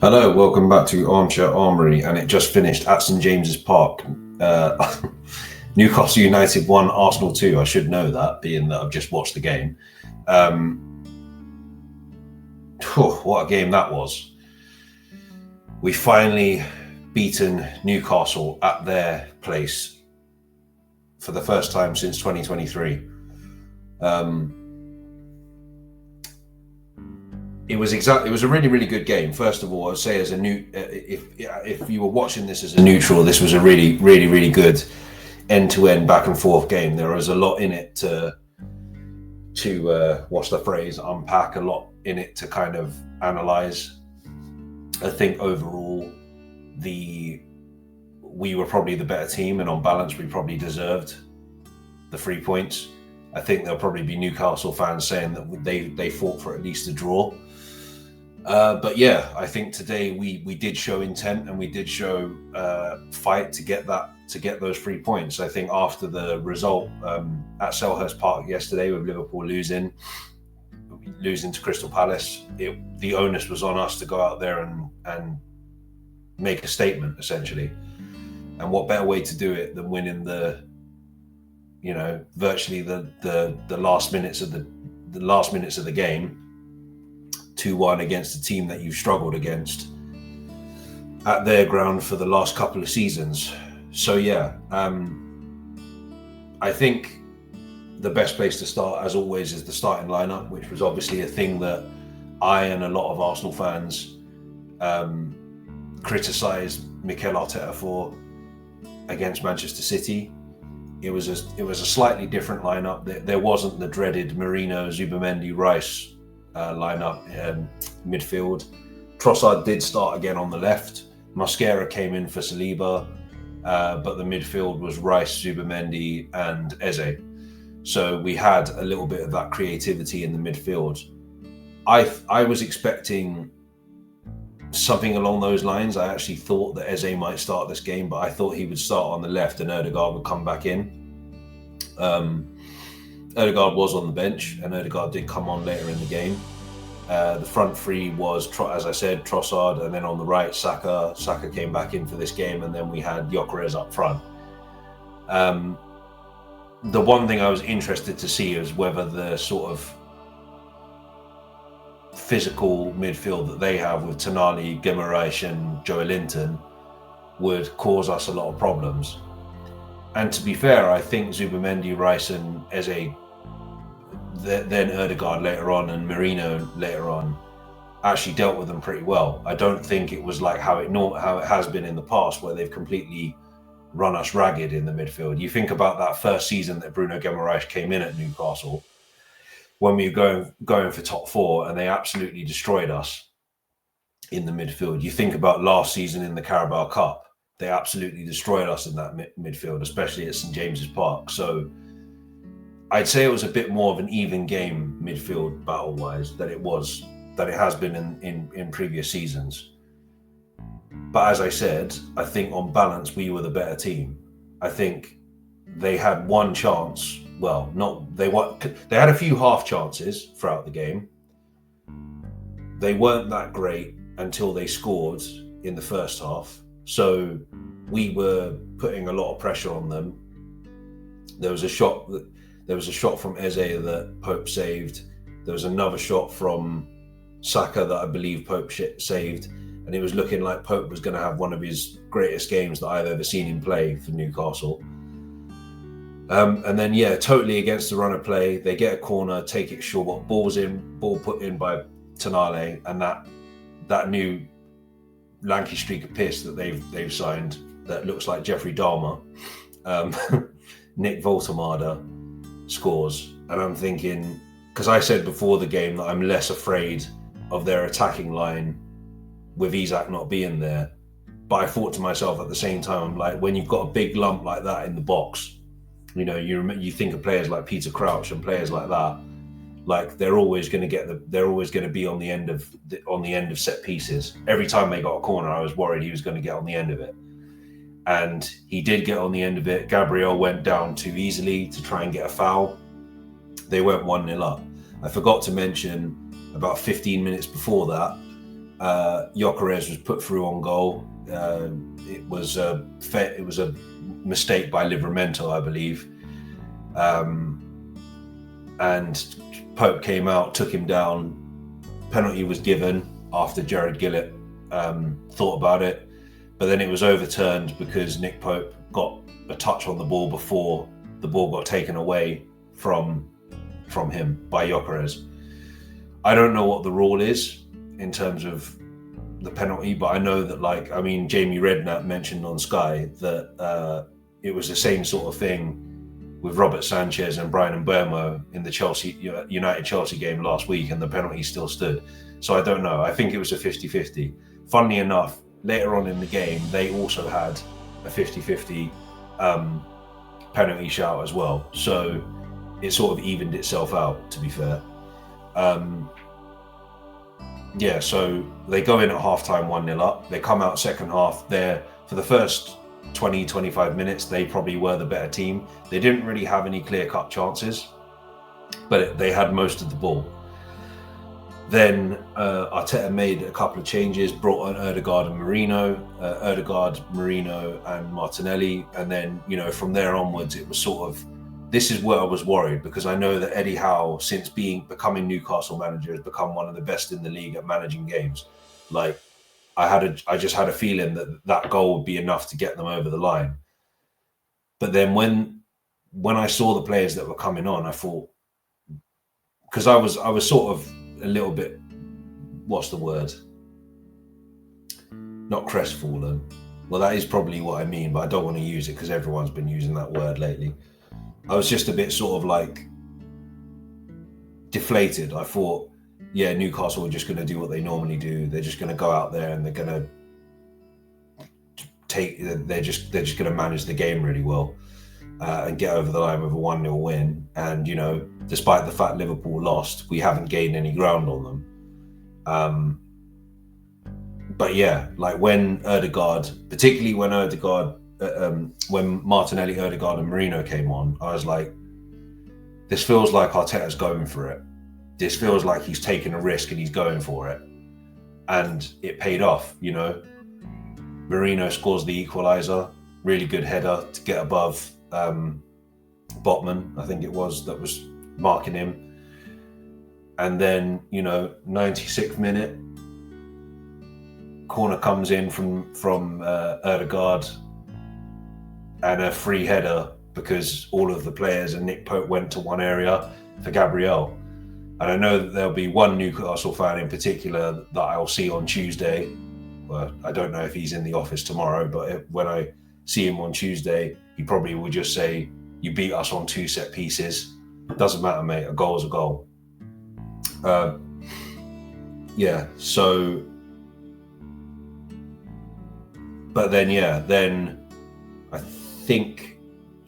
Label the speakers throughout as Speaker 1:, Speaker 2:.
Speaker 1: Hello, welcome back to Armchair Armory, and it just finished at St James's Park. Newcastle United 1, Arsenal 2. I should know that, being that I've just watched the game. What a game that was. We finally beaten Newcastle at their place for the first time since 2023. It was a really, really good game. First of all, I'd say if you were watching this as a neutral, this was a really, really, really good end-to-end back and forth game. There was a lot in it to what's the phrase, unpack, a lot in it to kind of analyze. I think overall we were probably the better team, and on balance we probably deserved the 3 points. I think there'll probably be Newcastle fans saying that they fought for at least a draw. But yeah, I think today we did show intent, and we did show fight to get those 3 points. I think after the result at Selhurst Park yesterday, with Liverpool losing to Crystal Palace, the onus was on us to go out there and make a statement, essentially. And what better way to do it than winning virtually the last minutes of the game, 2-1 against a team that you've struggled against at their ground for the last couple of seasons. So yeah, I think the best place to start, as always, is the starting lineup, which was obviously a thing that I and a lot of Arsenal fans criticised Mikel Arteta for against Manchester City. It was a slightly different lineup. There wasn't the dreaded Merino, Zubimendi, Rice lineup midfield. Trossard did start again on the left. Mosquera came in for Saliba, but the midfield was Rice, Zubimendi, and Eze. So we had a little bit of that creativity in the midfield. I was expecting something along those lines. I actually thought that Eze might start this game, but I thought he would start on the left and Ødegaard would come back in. Ødegaard was on the bench, and Ødegaard did come on later in the game. The front three was, as I said, Trossard, and then on the right, Saka. Saka came back in for this game, and then we had Gyökeres up front. The one thing I was interested to see is whether the sort of physical midfield that they have with Tonali, Guimaraes and Joelinton would cause us a lot of problems. And to be fair, I think Zubimendi, Rice and Eze, then Ødegaard later on and Merino later on, actually dealt with them pretty well. I don't think it was like how it has been in the past, where they've completely run us ragged in the midfield. You think about that first season that Bruno Guimaraes came in at Newcastle, when we were going for top four, and they absolutely destroyed us in the midfield. You think about last season in the Carabao Cup, they absolutely destroyed us in that midfield, especially at St James's Park. So I'd say it was a bit more of an even game midfield battle-wise than it has been in previous seasons. But as I said, I think on balance we were the better team. I think they had one chance. Well, they had a few half chances throughout the game. They weren't that great until they scored in the first half. So we were putting a lot of pressure on them. There was a shot from Eze that Pope saved. There was another shot from Saka that I believe Pope saved, and it was looking like Pope was going to have one of his greatest games that I've ever seen him play for Newcastle. And then, yeah, totally against the run of play, they get a corner, take it short, ball put in by Tonali, and that new lanky streak of piss that they've signed that looks like Jeffrey Dahmer, Nick Voltemada scores. And I'm thinking, because I said before the game that I'm less afraid of their attacking line with Isak not being there, but I thought to myself at the same time, I'm like, when you've got a big lump like that in the box, you know, you think of players like Peter Crouch and players like that, like they're always going to be on the end of set pieces. Every time they got a corner, I was worried he was going to get on the end of it, and he did get on the end of it. Gabriel went down too easily to try and get a foul. They went 1-0 up. I forgot to mention, about 15 minutes before that, Gyökeres was put through on goal. It was a mistake by Livramento, I believe. And Pope came out, took him down. Penalty was given after Jared Gillett thought about it, but then it was overturned because Nick Pope got a touch on the ball before the ball got taken away from him by Gyökeres. I don't know what the rule is in terms of the penalty, but I know that, Jamie Redknapp mentioned on Sky that it was the same sort of thing with Robert Sanchez and Brian Mbeumo in the United-Chelsea game last week, and the penalty still stood. So I don't know. I think it was a 50-50. Funnily enough, later on in the game, they also had a 50-50 penalty shout as well. So it sort of evened itself out, to be fair. So they go in at halftime 1-0 up. They come out second half. For the first 20-25 minutes, they probably were the better team. They didn't really have any clear-cut chances, but they had most of the ball. Then Arteta made a couple of changes, brought on Ødegaard and Merino and Martinelli, and then from there onwards it was sort of, this is where I was worried, because I know that Eddie Howe, since becoming Newcastle manager, has become one of the best in the league at managing games. I just had a feeling that goal would be enough to get them over the line. But then when I saw the players that were coming on, I thought, because I was sort of a little bit, what's the word? Not crestfallen. Well, that is probably what I mean, but I don't want to use it because everyone's been using that word lately. I was just a bit sort of deflated. I thought, yeah, Newcastle are just going to do what they normally do. They're just going to go out there and they're going to manage the game really well and get over the line with a 1-0 win. And, despite the fact Liverpool lost, we haven't gained any ground on them. But yeah, when Ødegaard, particularly when when Martinelli, Ødegaard and Merino came on, I was like, this feels like Arteta's going for it. This feels like he's taking a risk and he's going for it. And it paid off, Merino scores the equaliser, really good header to get above Botman, I think it was, that was marking him. And then, 96th minute, corner comes in from Ødegaard, and a free header because all of the players and Nick Pope went to one area for Gabriel. And I know that there'll be one Newcastle fan in particular that I'll see on Tuesday. Well, I don't know if he's in the office tomorrow, but when I see him on Tuesday, he probably will just say, you beat us on 2 set pieces. Doesn't matter, mate. A goal's a goal. So... But then I think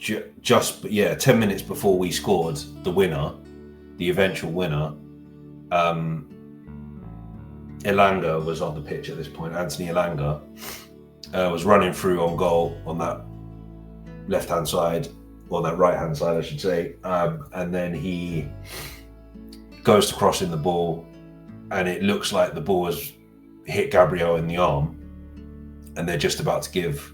Speaker 1: 10 minutes before we scored the winner, the eventual winner, Elanga was on the pitch at this point. Anthony Elanga was running through on goal on that left-hand side, or that right-hand side, I should say. And then he goes to cross in the ball, and it looks like the ball has hit Gabriel in the arm, and they're just about to give...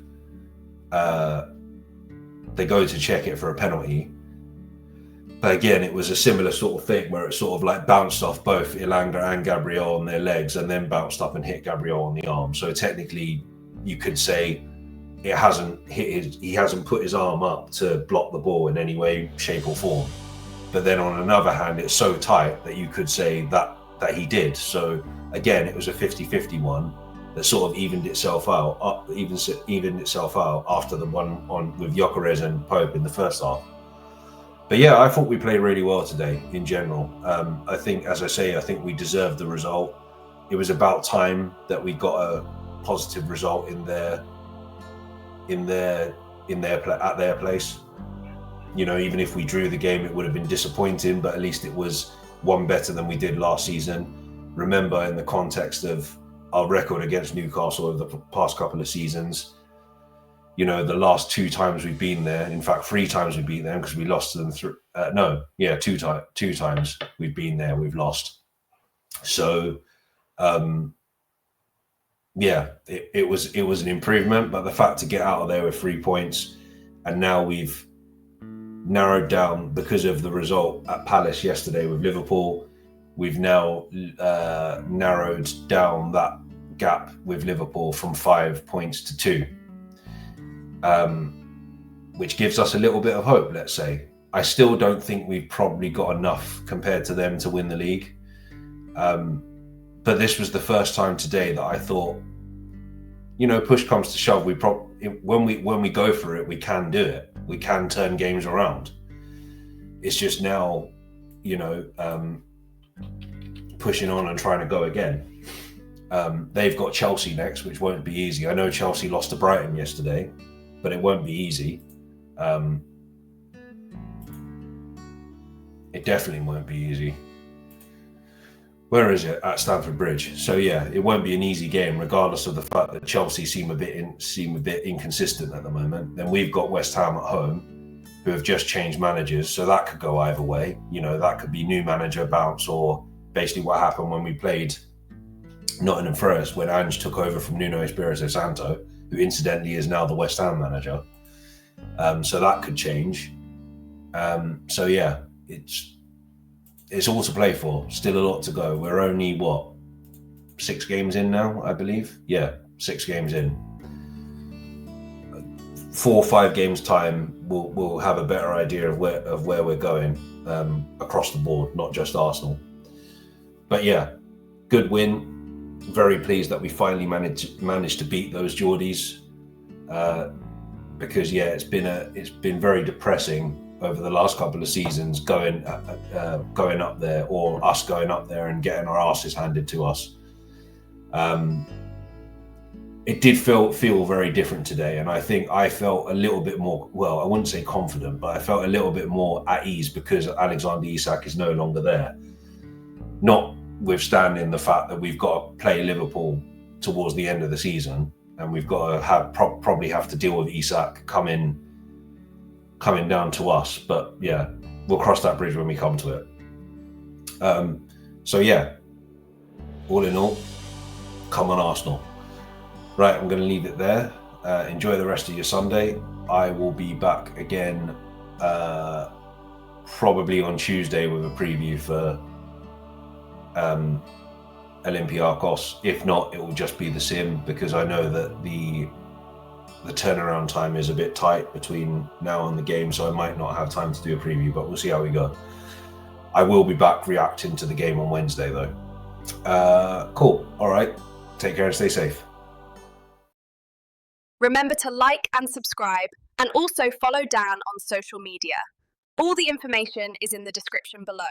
Speaker 1: they go to check it for a penalty. But again, it was a similar sort of thing where it sort of bounced off both Elanga and Gabriel on their legs and then bounced up and hit Gabriel on the arm. So technically, you could say he hasn't put his arm up to block the ball in any way, shape or form. But then on another hand, it's so tight that you could say that he did. So again, it was a 50-50 one that sort of evened itself out after the one on with Gyökeres and Pope in the first half. But yeah, I thought we played really well today in general. I think, as I say, I think we deserved the result. It was about time that we got a positive result at their place. Even if we drew the game, it would have been disappointing, but at least it was one better than we did last season. Remember, in the context of our record against Newcastle over the past couple of seasons, the last 2 times we've been there, in fact 3 times we've been there because we lost to them 2 times we've been there, we've lost. So yeah, it was an improvement. But the fact to get out of there with 3 points, and now we've narrowed down because of the result at Palace yesterday with Liverpool. We've now narrowed down that gap with Liverpool from 5 points to 2, which gives us a little bit of hope, let's say. I still don't think we've probably got enough compared to them to win the league. But this was the first time today that I thought, push comes to shove, when we go for it, we can do it. We can turn games around. It's just now, pushing on and trying to go again. They've got Chelsea next, which won't be easy. I know Chelsea lost to Brighton yesterday, but it won't be easy. It definitely won't be easy. Where is it? At Stamford Bridge. So yeah, it won't be an easy game, regardless of the fact that Chelsea seem a bit inconsistent at the moment. Then we've got West Ham at home, who have just changed managers, so that could go either way. That could be new manager bounce, or basically what happened when we played Nottingham Forest when Ange took over from Nuno Espirito Santo, who incidentally is now the West Ham manager. So that could change. So yeah, it's all to play for. Still a lot to go. We're only 6 games in now, I believe. Yeah, 6 games in. 4 or 5 games time, we'll have a better idea of where we're going across the board, not just Arsenal. But yeah, good win. Very pleased that we finally managed to beat those Geordies. Because yeah, it's been very depressing over the last couple of seasons going up there, or us going up there and getting our asses handed to us. It did feel very different today, and I think I felt a little bit more, well, I wouldn't say confident, but I felt a little bit more at ease because Alexander Isak is no longer there. Notwithstanding the fact that we've got to play Liverpool towards the end of the season, and we've got to probably have to deal with Isak coming down to us. But yeah, we'll cross that bridge when we come to it. So yeah, all in all, come on Arsenal. Right, I'm going to leave it there. Enjoy the rest of your Sunday. I will be back again probably on Tuesday with a preview for Olympiacos. If not, it will just be the sim, because I know that the turnaround time is a bit tight between now and the game, so I might not have time to do a preview, but we'll see how we go. I will be back reacting to the game on Wednesday though. Cool. All right. Take care and stay safe.
Speaker 2: Remember to like and subscribe, and also follow Dan on social media. All the information is in the description below.